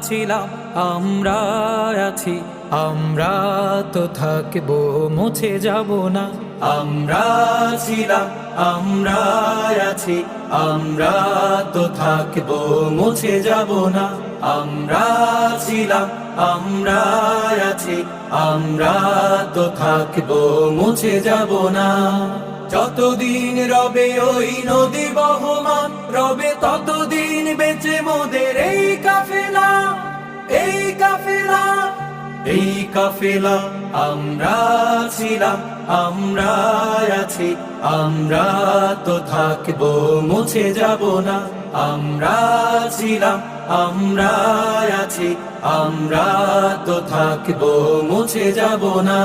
ছিলাম আমরা আছি, আমরা তো থাকবো, মুছে যাব না। আমরা ছিলাম আমরা আছি, আমরা তো থাকবো, মুছে যাব না। আমরা ছিলাম আমরা আছি, আমরা তো থাকবো, মুছে যাব না। যতদিন রবে ওই নদী বহমান, রবে ততদিন বেঁচে মোদের এই কাফেলা, এই কাফেলা, এই কাফেলা। আমরা ছিলাম আমরা আছি, আমরা তো থাকবো, মুছে যাব না। আমরা ছিলাম আমরা আছি, আমরা তো থাকবো, মুছে যাব না।